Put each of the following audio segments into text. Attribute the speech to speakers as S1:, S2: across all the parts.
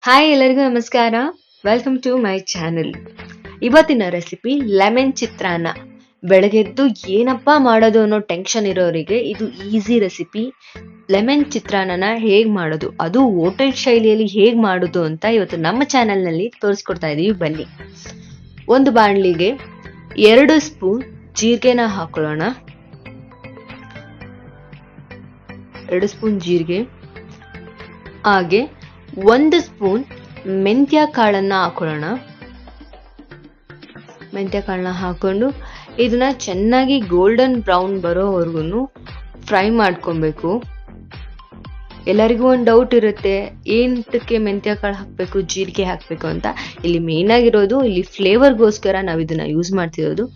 S1: Hi ಎಲ್ಲರಿಗೂ ನಮಸ್ಕಾರ. Welcome to my channel. ಇವತ್ತಿನ ರೆಸಿಪಿ ಲೆಮನ್ ಚಿತ್ರಾನ್ನ. ಬೆಳಗ್ಗೆದ್ದು ಏನಪ್ಪ ಮಾಡೋದು ಅನ್ನೋ ಟೆನ್ಷನ್ ಇರೋರಿಗೆ ಇದು ಈಸಿ ರೆಸಿಪಿ. ಲೆಮನ್ ಚಿತ್ರಾನ್ನನ ಹೇಗೆ ಮಾಡೋದು, ಅದು ಹೋಟೆಲ್ ಶೈಲಿಯಲ್ಲಿ ಹೇಗೆ ಮಾಡೋದು ಅಂತ ಇವತ್ತು ನಮ್ಮ ಚಾನೆಲ್ನಲ್ಲಿ ತೋರಿಸ್ಕೊಡ್ತಾ ಇದೀವಿ. ಬನ್ನಿ. ಒಂದು ಬಾಣಲಿಗೆ 2 ಸ್ಪೂನ್ ಜೀರಿಗೆನ ಹಾಕೊಳ್ಳೋಣ. 2 ಸ್ಪೂನ್ ಜೀರಿಗೆ, ಹಾಗೆ 1 ಸ್ಪೂನ್ ಮೆಂತ್ಯ ಕಾಳನ್ನ ಹಾಕೊಳ್ಳೋಣ. ಮೆಂತ್ಯ ಕಾಳನ್ನ ಹಾಕೊಂಡು ಇದನ್ನ ಚೆನ್ನಾಗಿ ಗೋಲ್ಡನ್ ಬ್ರೌನ್ ಬರೋವರೆಗೂ ಫ್ರೈ ಮಾಡ್ಕೊಬೇಕು. ಎಲ್ಲರಿಗೂ ಒಂದು ಡೌಟ್ ಇರುತ್ತೆ, ಏನಕ್ಕೆ ಮೆಂತ್ಯ ಕಾಳು ಹಾಕಬೇಕು, ಜೀರಿಗೆ ಹಾಕಬೇಕು ಅಂತ. ಇಲ್ಲಿ ಮೇನ್ ಆಗಿರೋದು, ಇಲ್ಲಿ ಫ್ಲೇವರ್ಗೋಸ್ಕರ ನಾವು ಇದನ್ನ ಯೂಸ್ ಮಾಡ್ತಿರೋದು.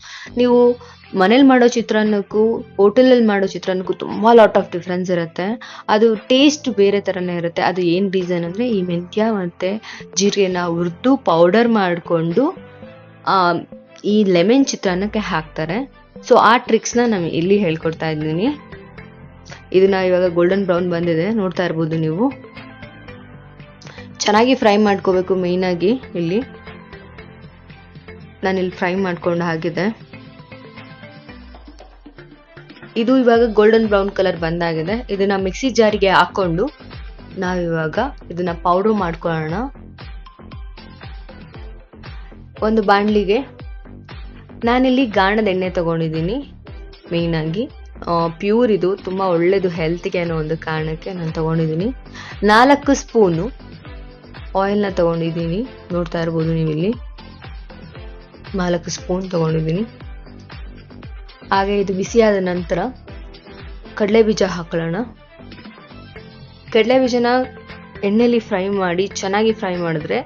S1: ನೀವು ಮನೇಲಿ ಮಾಡೋ ಚಿತ್ರಾನ್ನಕ್ಕೂ ಹೋಟೆಲಲ್ಲಿ ಮಾಡೋ ಚಿತ್ರಾನ್ನಕ್ಕೂ ತುಂಬ ಲಾಟ್ ಆಫ್ ಡಿಫ್ರೆನ್ಸ್ ಇರುತ್ತೆ. ಅದು ಟೇಸ್ಟ್ ಬೇರೆ ಥರನೇ ಇರುತ್ತೆ. ಅದು ಏನು ರೀಸನ್ ಅಂದರೆ, ಈ ಮೆಂತ್ಯ ಮತ್ತು ಜೀರಿಗೆನ ಹುರಿದು ಪೌಡರ್ ಮಾಡಿಕೊಂಡು ಈ ಲೆಮನ್ ಚಿತ್ರಾನ್ನಕ್ಕೆ ಹಾಕ್ತಾರೆ. ಸೊ ಆ ಟ್ರಿಕ್ಸ್ನ ನಾನು ಇಲ್ಲಿ ಹೇಳ್ಕೊಡ್ತಾ ಇದ್ದೀನಿ. ಇದನ್ನ ಇವಾಗ ಗೋಲ್ಡನ್ ಬ್ರೌನ್ ಬಂದಿದೆ, ನೋಡ್ತಾ ಇರ್ಬೋದು ನೀವು. ಚೆನ್ನಾಗಿ ಫ್ರೈ ಮಾಡ್ಕೋಬೇಕು. ಮೇಯ್ನಾಗಿ ಇಲ್ಲಿ ನಾನಿಲ್ಲಿ ಫ್ರೈ ಮಾಡ್ಕೊಂಡು ಆಗಿದೆ. ಇದು ಇವಾಗ ಗೋಲ್ಡನ್ ಬ್ರೌನ್ ಕಲರ್ ಬಂದಾಗಿದೆ. ಇದನ್ನ ಮಿಕ್ಸಿ ಜಾರಿಗೆ ಹಾಕೊಂಡು ನಾವಿವಾಗ ಇದನ್ನ ಪೌಡರ್ ಮಾಡ್ಕೊಳ್ಳೋಣ. ಒಂದು ಬಾಣಲಿಗೆ ನಾನಿಲ್ಲಿ ಗಾಣದ ಎಣ್ಣೆ ತಗೊಂಡಿದ್ದೀನಿ. ಮೇಯ್ನಾಗಿ ಪ್ಯೂರ್, ಇದು ತುಂಬ ಒಳ್ಳೇದು ಹೆಲ್ತ್ಗೆ ಅನ್ನೋ ಒಂದು ಕಾರಣಕ್ಕೆ ನಾನು ತಗೊಂಡಿದ್ದೀನಿ. 4 ಸ್ಪೂನು ಆಯಿಲ್ನ ತಗೊಂಡಿದ್ದೀನಿ, ನೋಡ್ತಾ ಇರ್ಬೋದು ನೀವಿಲ್ಲಿ. 4 ಸ್ಪೂನ್ ತಗೊಂಡಿದ್ದೀನಿ. ಹಾಗೆ ಇದು ಬಿಸಿಯಾದ ನಂತರ ಕಡಲೆ ಬೀಜ ಹಾಕೊಳ್ಳೋಣ. ಕಡಲೆ ಬೀಜನ ಎಣ್ಣೆಲಿ ಫ್ರೈ ಮಾಡಿ, ಚೆನ್ನಾಗಿ ಫ್ರೈ ಮಾಡಿದ್ರೆ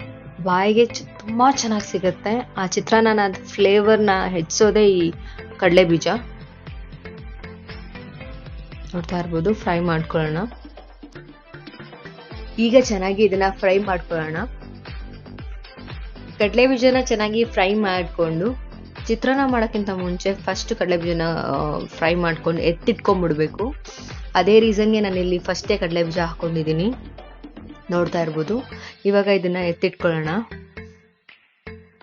S1: ಬಾಯಿಗೆ ತುಂಬ ಚೆನ್ನಾಗಿ ಸಿಗುತ್ತೆ. ಆ ಚಿತ್ರಾನ್ನ ಫ್ಲೇವರ್ನ ಹೆಚ್ಚೋದೇ ಈ ಕಡಲೆ ಬೀಜ. ನೋಡ್ತಾ ಇರ್ಬೋದು, ಫ್ರೈ ಮಾಡ್ಕೊಳ್ಳೋಣ. ಈಗ ಚೆನ್ನಾಗಿ ಇದನ್ನ ಫ್ರೈ ಮಾಡ್ಕೊಳ್ಳೋಣ. ಕಡಲೆ ಬೀಜನ ಚೆನ್ನಾಗಿ ಫ್ರೈ ಮಾಡಿಕೊಂಡು, ಚಿತ್ರಾನ್ನ ಮಾಡೋಕ್ಕಿಂತ ಮುಂಚೆ ಫಸ್ಟ್ ಕಡಲೆ ಬೀಜನ ಫ್ರೈ ಮಾಡ್ಕೊಂಡು ಎತ್ತಿಟ್ಕೊಂಡ್ಬಿಡ್ಬೇಕು. ಅದೇ ರೀಸನ್ಗೆ ನಾನು ಇಲ್ಲಿ ಫಸ್ಟೇ ಕಡಲೆ ಬೀಜ ಹಾಕೊಂಡಿದ್ದೀನಿ, ನೋಡ್ತಾ ಇರ್ಬೋದು. ಇವಾಗ ಇದನ್ನ ಎತ್ತಿಟ್ಕೊಳ್ಳೋಣ.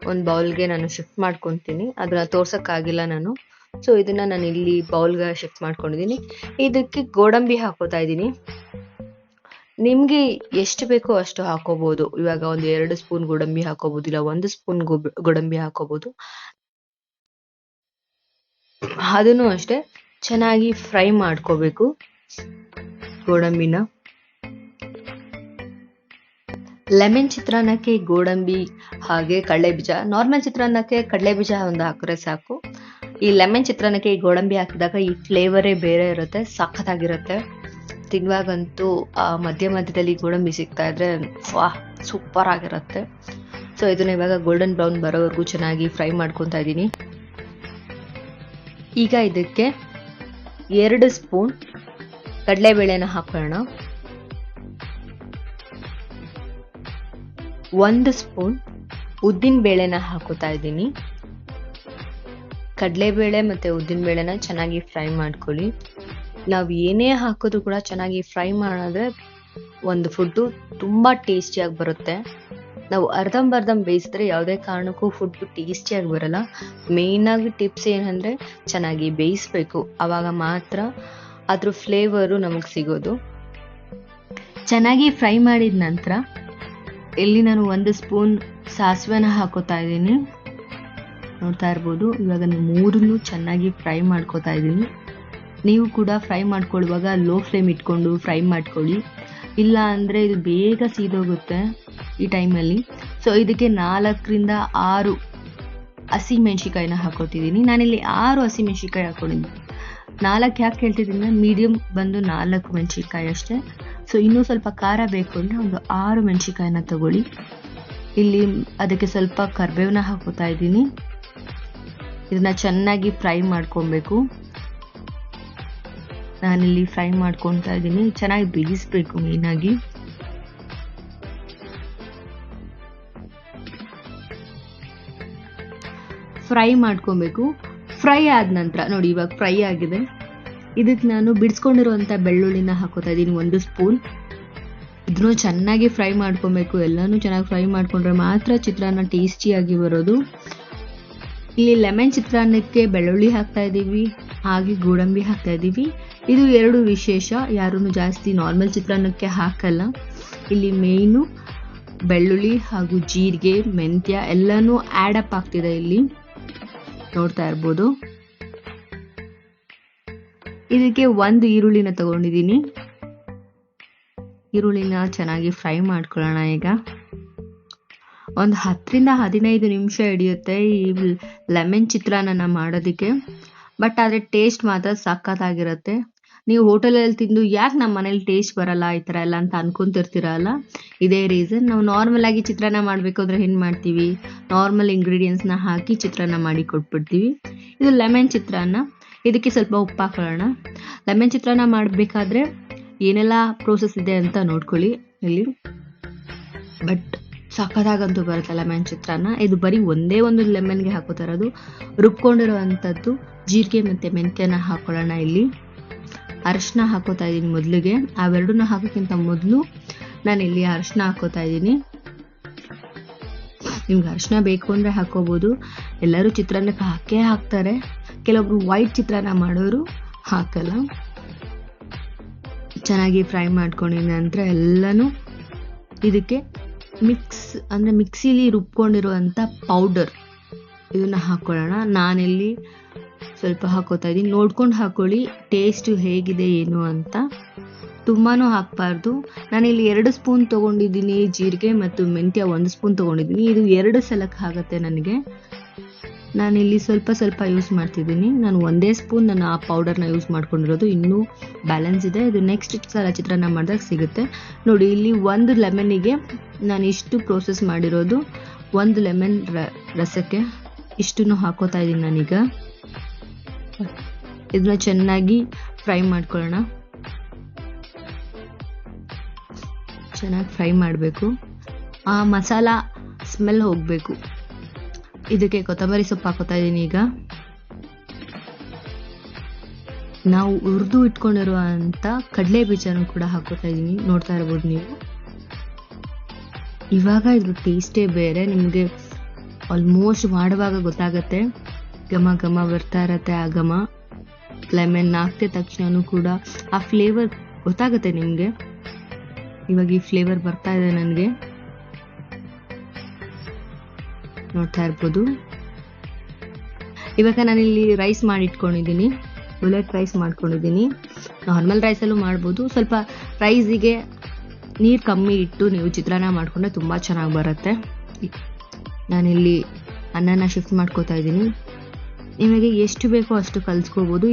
S1: ಒಂದು ಬೌಲ್ಗೆ ನಾನು ಶಿಫ್ಟ್ ಮಾಡ್ಕೊತೀನಿ. ಅದನ್ನ ತೋರ್ಸೋಕ್ಕಾಗಿಲ್ಲ ನಾನು. ಸೊ ಇದನ್ನ ನಾನು ಇಲ್ಲಿ ಬೌಲ್ಗೆ ಶಿಫ್ಟ್ ಮಾಡ್ಕೊಂಡಿದ್ದೀನಿ. ಇದಕ್ಕೆ ಗೋಡಂಬಿ ಹಾಕೋತಾ ಇದ್ದೀನಿ. ನಿಮಗೆ ಎಷ್ಟು ಬೇಕೋ ಅಷ್ಟು ಹಾಕೋಬಹುದು. ಇವಾಗ ಒಂದು 2 ಸ್ಪೂನ್ ಗೋಡಂಬಿ ಹಾಕೋಬಹುದು, ಇಲ್ಲ 1 ಸ್ಪೂನ್ ಗೋಡಂಬಿ ಹಾಕೋಬಹುದು. ಅದನ್ನು ಅಷ್ಟೇ ಚೆನ್ನಾಗಿ ಫ್ರೈ ಮಾಡ್ಕೋಬೇಕು ಗೋಡಂಬಿನ. ಲೆಮನ್ ಚಿತ್ರಾನ್ನಕ್ಕೆ ಗೋಡಂಬಿ ಹಾಗೆ ಕಡಲೆ ಬೀಜ, ನಾರ್ಮಲ್ ಚಿತ್ರಾನ್ನಕ್ಕೆ ಕಡಲೆ ಬೀಜ ಒಂದು ಹಾಕಿದ್ರೆ ಸಾಕು. ಈ ಲೆಮನ್ ಚಿತ್ರಾನ್ನಕ್ಕೆ ಈ ಗೋಡಂಬಿ ಹಾಕಿದಾಗ ಈ ಫ್ಲೇವರೇ ಬೇರೆ ಇರುತ್ತೆ, ಸಖತ್ತಾಗಿರುತ್ತೆ. ತಿನ್ನುವಾಗಂತೂ ಮಧ್ಯದಲ್ಲಿ ಗೋಡಂಬಿ ಸಿಗ್ತಾ ಇದ್ರೆ ವಾಹ್, ಸೂಪರ್ ಆಗಿರುತ್ತೆ. ಸೊ ಇದನ್ನ ಇವಾಗ ಗೋಲ್ಡನ್ ಬ್ರೌನ್ ಬರೋವರೆಗೂ ಚೆನ್ನಾಗಿ ಫ್ರೈ ಮಾಡ್ಕೊತಾ ಇದ್ದೀನಿ. ಈಗ ಇದಕ್ಕೆ 2 ಸ್ಪೂನ್ ಕಡಲೆಬೇಳೆನ ಹಾಕೋಣ. 1 ಸ್ಪೂನ್ ಉದ್ದಿನ ಬೇಳೆನ ಹಾಕೋತಾ ಇದ್ದೀನಿ. ಕಡಲೆಬೇಳೆ ಮತ್ತು ಉದ್ದಿನ ಬೇಳೆನ ಚೆನ್ನಾಗಿ ಫ್ರೈ ಮಾಡ್ಕೊಳ್ಳಿ. ನಾವು ಏನೇ ಹಾಕೋದು ಕೂಡ ಚೆನ್ನಾಗಿ ಫ್ರೈ ಮಾಡಿದ್ರೆ ಒಂದು ಫುಡ್ಡು ತುಂಬ ಟೇಸ್ಟಿಯಾಗಿ ಬರುತ್ತೆ. ನಾವು ಅರ್ಧಂಬರ್ಧ ಬೇಯಿಸಿದ್ರೆ ಯಾವುದೇ ಕಾರಣಕ್ಕೂ ಫುಡ್ ಟೇಸ್ಟಿಯಾಗಿ ಬರಲ್ಲ. ಮೇಯ್ನಾಗಿ ಟಿಪ್ಸ್ ಏನಂದರೆ, ಚೆನ್ನಾಗಿ ಬೇಯಿಸ್ಬೇಕು, ಆವಾಗ ಮಾತ್ರ ಅದ್ರ ಫ್ಲೇವರು ನಮಗೆ ಸಿಗೋದು. ಚೆನ್ನಾಗಿ ಫ್ರೈ ಮಾಡಿದ ನಂತರ ಇಲ್ಲಿ ನಾನು 1 ಸ್ಪೂನ್ ಸಾಸಿವೆನ ಹಾಕೋತಾ ಇದ್ದೀನಿ, ನೋಡ್ತಾ ಇರ್ಬೋದು. ಇವಾಗ ನಾನು 3 ಚೆನ್ನಾಗಿ ಫ್ರೈ ಮಾಡ್ಕೋತಾ ಇದ್ದೀನಿ. ನೀವು ಕೂಡ ಫ್ರೈ ಮಾಡ್ಕೊಳ್ಳುವಾಗ ಲೋ ಫ್ಲೇಮ್ ಇಟ್ಕೊಂಡು ಫ್ರೈ ಮಾಡ್ಕೊಳ್ಳಿ, ಇಲ್ಲ ಅಂದರೆ ಇದು ಬೇಗ ಸೀದೋಗುತ್ತೆ ಈ ಟೈಮಲ್ಲಿ. ಸೊ ಇದಕ್ಕೆ 4ರಿಂದ 6 ಹಸಿಮೆಣ್ಸಿಕಾಯಿನ ಹಾಕೋತಿದ್ದೀನಿ. ನಾನಿಲ್ಲಿ 6 ಹಸಿಮೆಣ್ಸಿಕಾಯಿ ಹಾಕೊಂಡಿದ್ದೀನಿ. 4 ಯಾಕೆ ಹೇಳ್ತಿದ್ದೀನಿ, ಮೀಡಿಯಮ್ ಬಂದು 4 ಮೆಣಸಿನ್ಕಾಯಿ ಅಷ್ಟೇ. ಸೊ ಇನ್ನೂ ಸ್ವಲ್ಪ ಖಾರ ಬೇಕು ಅಂದರೆ ಒಂದು 6 ಮೆಣಸಿನ್ಕಾಯಿನ ತಗೊಳ್ಳಿ. ಇಲ್ಲಿ ಅದಕ್ಕೆ ಸ್ವಲ್ಪ ಕರಿಬೇವನ್ನ ಹಾಕೋತಾ ಇದ್ದೀನಿ. ಇದನ್ನ ಚೆನ್ನಾಗಿ ಫ್ರೈ ಮಾಡ್ಕೊಬೇಕು. ನಾನಿಲ್ಲಿ ಫ್ರೈ ಮಾಡ್ಕೊತಾ ಇದ್ದೀನಿ. ಚೆನ್ನಾಗಿ ಬೇಯಿಸ್ಬೇಕು. ಮೇಯ್ನಾಗಿ ಫ್ರೈ ಮಾಡ್ಕೊಬೇಕು. ಫ್ರೈ ಆದ ನಂತರ ನೋಡಿ, ಇವಾಗ ಫ್ರೈ ಆಗಿದೆ. ಇದಕ್ಕೆ ನಾನು ಬಿಡಿಸ್ಕೊಂಡಿರುವಂಥ ಬೆಳ್ಳುಳ್ಳಿನ ಹಾಕೋತಾ ಇದ್ದೀನಿ, 1 ಸ್ಪೂನ್. ಇದನ್ನು ಚೆನ್ನಾಗಿ ಫ್ರೈ ಮಾಡ್ಕೊಬೇಕು. ಎಲ್ಲಾನು ಚೆನ್ನಾಗಿ ಫ್ರೈ ಮಾಡ್ಕೊಂಡ್ರೆ ಮಾತ್ರ ಚಿತ್ರಾನ್ನ ಟೇಸ್ಟಿಯಾಗಿ ಬರೋದು. ಇಲ್ಲಿ ಲೆಮನ್ ಚಿತ್ರಾನ್ನಕ್ಕೆ ಬೆಳ್ಳುಳ್ಳಿ ಹಾಕ್ತಾ ಇದ್ದೀವಿ, ಹಾಗೆ ಗೋಡಂಬಿ ಹಾಕ್ತಾ ಇದ್ದೀವಿ. ಇದು 2 ವಿಶೇಷ, ಯಾರೂ ಜಾಸ್ತಿ ನಾರ್ಮಲ್ ಚಿತ್ರಾನ್ನಕ್ಕೆ ಹಾಕಲ್ಲ. ಇಲ್ಲಿ ಮೇಯ್ನು ಬೆಳ್ಳುಳ್ಳಿ ಹಾಗೂ ಜೀರಿಗೆ, ಮೆಂತ್ಯ ಎಲ್ಲನೂ ಆ್ಯಡ್ ಅಪ್ ಆಗ್ತಿದೆ. ಇಲ್ಲಿ ನೋಡ್ತಾ ಇರ್ಬೋದು. ಇದಕ್ಕೆ 1 ಈರುಳ್ಳಿನ ತಗೊಂಡಿದ್ದೀನಿ. ಈರುಳ್ಳಿನ ಚೆನ್ನಾಗಿ ಫ್ರೈ ಮಾಡ್ಕೊಳ್ಳೋಣ. ಈಗ ಒಂದು 10 ರಿಂದ 15 ನಿಮಿಷ ಹಿಡಿಯುತ್ತೆ ಈ ಲೆಮನ್ ಚಿತ್ರಾನ್ನ ಮಾಡೋದಕ್ಕೆ. ಬಟ್ ಆದರೆ ಟೇಸ್ಟ್ ಮಾತ್ರ ಸಖತ್ತಾಗಿರುತ್ತೆ. ನೀವು ಹೋಟೆಲಲ್ಲಿ ತಿಂದು ಯಾಕೆ ನಮ್ಮ ಮನೇಲಿ ಟೇಸ್ಟ್ ಬರಲ್ಲ ಈ ಥರ ಎಲ್ಲ ಅಂತ ಅನ್ಕೊಂತಿರ್ತೀರಲ್ಲ, ಇದೇ ರೀಸನ್. ನಾವು ನಾರ್ಮಲ್ ಆಗಿ ಚಿತ್ರಾನ್ನ ಮಾಡಬೇಕು ಅಂದರೆ ಏನು ಮಾಡ್ತೀವಿ, ನಾರ್ಮಲ್ ಇಂಗ್ರೀಡಿಯೆಂಟ್ಸ್ನ ಹಾಕಿ ಚಿತ್ರಾನ್ನ ಮಾಡಿ ಕೊಟ್ಬಿಡ್ತೀವಿ. ಇದು ಲೆಮನ್ ಚಿತ್ರಾನ್ನ. ಇದಕ್ಕೆ ಸ್ವಲ್ಪ ಉಪ್ಪು ಹಾಕೊಳ್ಳೋಣ. ಲೆಮನ್ ಚಿತ್ರಾನ್ನ ಮಾಡಬೇಕಾದ್ರೆ ಏನೆಲ್ಲ ಪ್ರೋಸೆಸ್ ಇದೆ ಅಂತ ನೋಡ್ಕೊಳ್ಳಿ ಇಲ್ಲಿ. ಬಟ್ ಸಖತ್ತಾಗಂತೂ ಬರುತ್ತೆ ಲೆಮನ್ ಚಿತ್ರಾನ್ನ. ಇದು ಬರೀ ಒಂದೇ ಒಂದು ಲೆಮನ್ಗೆ ಹಾಕೋತಾ ಇರೋದು. ರುಬ್ಕೊಂಡಿರೋವಂಥದ್ದು ಜೀರಿಗೆ ಮತ್ತು ಮೆಂತ್ಯನ ಹಾಕೊಳ್ಳೋಣ. ಇಲ್ಲಿ ಅರಿಶಿನ ಹಾಕೋತಾ ಇದ್ದೀನಿ ಮೊದಲಿಗೆ. ಅವೆರಡನ್ನ ಹಾಕೋಕ್ಕಿಂತ ಮೊದಲು ನಾನು ಇಲ್ಲಿ ಅರಿಶಿನ ಹಾಕೋತಾ ಇದ್ದೀನಿ. ನಿಮ್ಗೆ ಅರಿಶಿನ ಬೇಕು ಅಂದರೆ ಹಾಕೋಬೋದು. ಎಲ್ಲರೂ ಚಿತ್ರಾನ್ನಕ್ಕೆ ಹಾಕೇ ಹಾಕ್ತಾರೆ. ಕೆಲವೊಬ್ರು ವೈಟ್ ಚಿತ್ರಾನ್ನ ಮಾಡೋರು ಹಾಕಲ್ಲ. ಚೆನ್ನಾಗಿ ಫ್ರೈ ಮಾಡ್ಕೊಂಡಿದ ನಂತರ ಎಲ್ಲನೂ ಇದಕ್ಕೆ ಮಿಕ್ಸಿಲಿ ರುಬ್ಕೊಂಡಿರುವಂಥ ಪೌಡರ್ ಇದನ್ನು ಹಾಕ್ಕೊಳ್ಳೋಣ. ನಾನಿಲ್ಲಿ ಸ್ವಲ್ಪ ಹಾಕೋತಾ ಇದ್ದೀನಿ. ನೋಡ್ಕೊಂಡು ಹಾಕೊಳ್ಳಿ ಟೇಸ್ಟು ಹೇಗಿದೆ ಏನು ಅಂತ. ತುಂಬಾನು ಹಾಕಬಾರ್ದು. ನಾನಿಲ್ಲಿ 2 ಸ್ಪೂನ್ ತೊಗೊಂಡಿದ್ದೀನಿ ಜೀರಿಗೆ ಮತ್ತು ಮೆಂತ್ಯ 1 ಸ್ಪೂನ್ ತೊಗೊಂಡಿದ್ದೀನಿ. ಇದು 2 ಸಲಕ್ಕೆ ಆಗುತ್ತೆ ನನಗೆ. ನಾನಿಲ್ಲಿ ಸ್ವಲ್ಪ ಯೂಸ್ ಮಾಡ್ತಿದ್ದೀನಿ. ನಾನು 1 ಸ್ಪೂನ್ ನಾನು ಆ ಪೌಡರ್ನ ಯೂಸ್ ಮಾಡ್ಕೊಂಡಿರೋದು. ಇನ್ನೂ ಬ್ಯಾಲೆನ್ಸ್ ಇದೆ. ಇದು ನೆಕ್ಸ್ಟ್ ಸಲ ಚಿತ್ರಾನ್ನ ಮಾಡಿದಾಗ ಸಿಗುತ್ತೆ. ನೋಡಿ ಇಲ್ಲಿ 1 ಲೆಮನ್ನಿಗೆ ನಾನು ಇಷ್ಟು ಪ್ರೋಸೆಸ್ ಮಾಡಿರೋದು. 1 ಲೆಮನ್ ರಸಕ್ಕೆ ಇಷ್ಟನ್ನು ಹಾಕೋತಾ ಇದ್ದೀನಿ ನಾನೀಗ. ಇದನ್ನ ಚೆನ್ನಾಗಿ ಫ್ರೈ ಮಾಡ್ಕೊಳ್ಳೋಣ. ಚೆನ್ನಾಗಿ ಫ್ರೈ ಮಾಡಬೇಕು. ಆ ಮಸಾಲ ಸ್ಮೆಲ್ ಹೋಗಬೇಕು. ಇದಕ್ಕೆ ಕೊತ್ತಂಬರಿ ಸೊಪ್ಪು ಹಾಕೋತಾ ಇದ್ದೀನಿ. ಈಗ ನಾವು ಹುರಿದು ಇಟ್ಕೊಂಡಿರುವಂಥ ಕಡಲೆ ಬೀಜನೂ ಕೂಡ ಹಾಕೋತಾ ಇದ್ದೀನಿ. ನೋಡ್ತಾ ಇರ್ಬೋದು ನೀವು. ಇವಾಗ ಇದ್ರ ಟೇಸ್ಟೇ ಬೇರೆ. ನಿಮಗೆ ಆಲ್ಮೋಸ್ಟ್ ಮಾಡುವಾಗ ಗೊತ್ತಾಗುತ್ತೆ. ಘಮ ಘಮ ಬರ್ತಾ ಇರತ್ತೆ. ಆ ಘಮ ಲೆಮನ್ ಹಾಕ್ತಿದ ತಕ್ಷಣನೂ ಕೂಡ ಆ ಫ್ಲೇವರ್ ಗೊತ್ತಾಗುತ್ತೆ ನಿಮಗೆ. ಇವಾಗ ಈ ಫ್ಲೇವರ್ ಬರ್ತಾ ಇದೆ ನನಗೆ. ನೋಡ್ತಾ ಇರ್ಬೋದು. ಇವಾಗ ನಾನಿಲ್ಲಿ ರೈಸ್ ಮಾಡಿಟ್ಕೊಂಡಿದ್ದೀನಿ. ಬುಲೆಟ್ ರೈಸ್ ಮಾಡ್ಕೊಂಡಿದ್ದೀನಿ. ನಾರ್ಮಲ್ ರೈಸಲ್ಲೂ ಮಾಡ್ಬೋದು. ಸ್ವಲ್ಪ ರೈಸಿಗೆ ನೀರು ಕಮ್ಮಿ ಇಟ್ಟು ನೀವು ಚಿತ್ರಾನ್ನ ಮಾಡಿಕೊಂಡ್ರೆ ತುಂಬ ಚೆನ್ನಾಗಿ ಬರುತ್ತೆ. ನಾನಿಲ್ಲಿ ಅನ್ನನ ಶಿಫ್ಟ್ ಮಾಡ್ಕೋತಾ ಇದ್ದೀನಿ. ನಿಮಗೆ ಎಷ್ಟು ಬೇಕೋ ಅಷ್ಟು ಕಲಿಸ್ಕೋಬೋದು.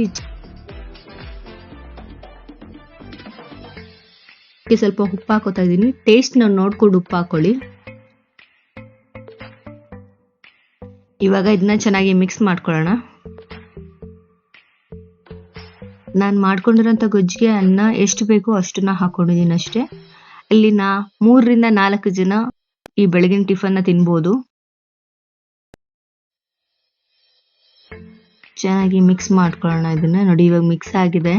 S1: ಸ್ವಲ್ಪ ಉಪ್ಪು ಹಾಕೋತಾ ಇದ್ದೀನಿ. ಟೇಸ್ಟ್ನ ನೋಡ್ಕೊಂಡು ಉಪ್ಪು ಹಾಕೊಳ್ಳಿ. ಇವಾಗ ಇದನ್ನ ಚೆನ್ನಾಗಿ ಮಿಕ್ಸ್ ಮಾಡ್ಕೊಳ್ಳೋಣ. ನಾನು ಮಾಡ್ಕೊಂಡಿರೋಂಥ ಗೊಜ್ಜಿಗೆ ಅನ್ನ ಎಷ್ಟು ಬೇಕೋ ಅಷ್ಟನ್ನ ಹಾಕೊಂಡಿದ್ದೀನಿ ಅಷ್ಟೇ. ಇಲ್ಲಿ 3 ರಿಂದ 4 ಜನ ಈ ಬೆಳಗಿನ ಟಿಫನ್ನ ತಿನ್ಬೋದು. ಚೆನ್ನಾಗಿ ಮಿಕ್ಸ್ ಮಾಡ್ಕೊಳ್ಳೋಣ ಇದನ್ನ. ನೋಡಿ ಇವಾಗ ಮಿಕ್ಸ್ ಆಗಿದೆ.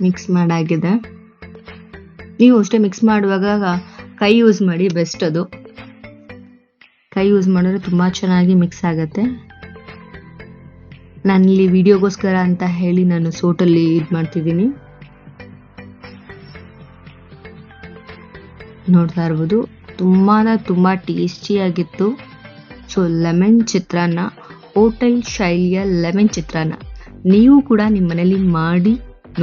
S1: ಮಿಕ್ಸ್ ಮಾಡಾಗಿದೆ. ನೀವು ಅಷ್ಟೇ ಮಿಕ್ಸ್ ಮಾಡುವಾಗ ಕೈ ಯೂಸ್ ಮಾಡಿ, ಬೆಸ್ಟ್ ಅದು. ಕೈ ಯೂಸ್ ಮಾಡಿದ್ರೆ ತುಂಬ ಚೆನ್ನಾಗಿ ಮಿಕ್ಸ್ ಆಗುತ್ತೆ. ನಾನಿಲ್ಲಿ ವಿಡಿಯೋಗೋಸ್ಕರ ಅಂತ ಹೇಳಿ ನಾನು ಸೋಟಲ್ಲಿ ಇದು ಮಾಡ್ತಿದ್ದೀನಿ. ನೋಡ್ತಾ ಇರ್ಬೋದು. ತುಂಬ ಟೇಸ್ಟಿಯಾಗಿತ್ತು. ಸೊ ಲೆಮನ್ ಚಿತ್ರಾನ್ನ, ಹೋಟೆಲ್ ಶೈಲಿಯ ಲೆಮನ್ ಚಿತ್ರಾನ್ನ ನೀವು ಕೂಡ ನಿಮ್ಮ ಮನೇಲಿ ಮಾಡಿ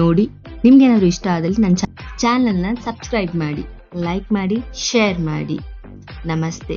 S1: ನೋಡಿ. ನಿಮ್ಗೇನಾದ್ರು ಇಷ್ಟ ಆದಲ್ಲಿ ನನ್ನ ಚಾನಲ್ನ ಸಬ್ಸ್ಕ್ರೈಬ್ ಮಾಡಿ, ಲೈಕ್ ಮಾಡಿ, ಶೇರ್ ಮಾಡಿ. ನಮಸ್ತೆ.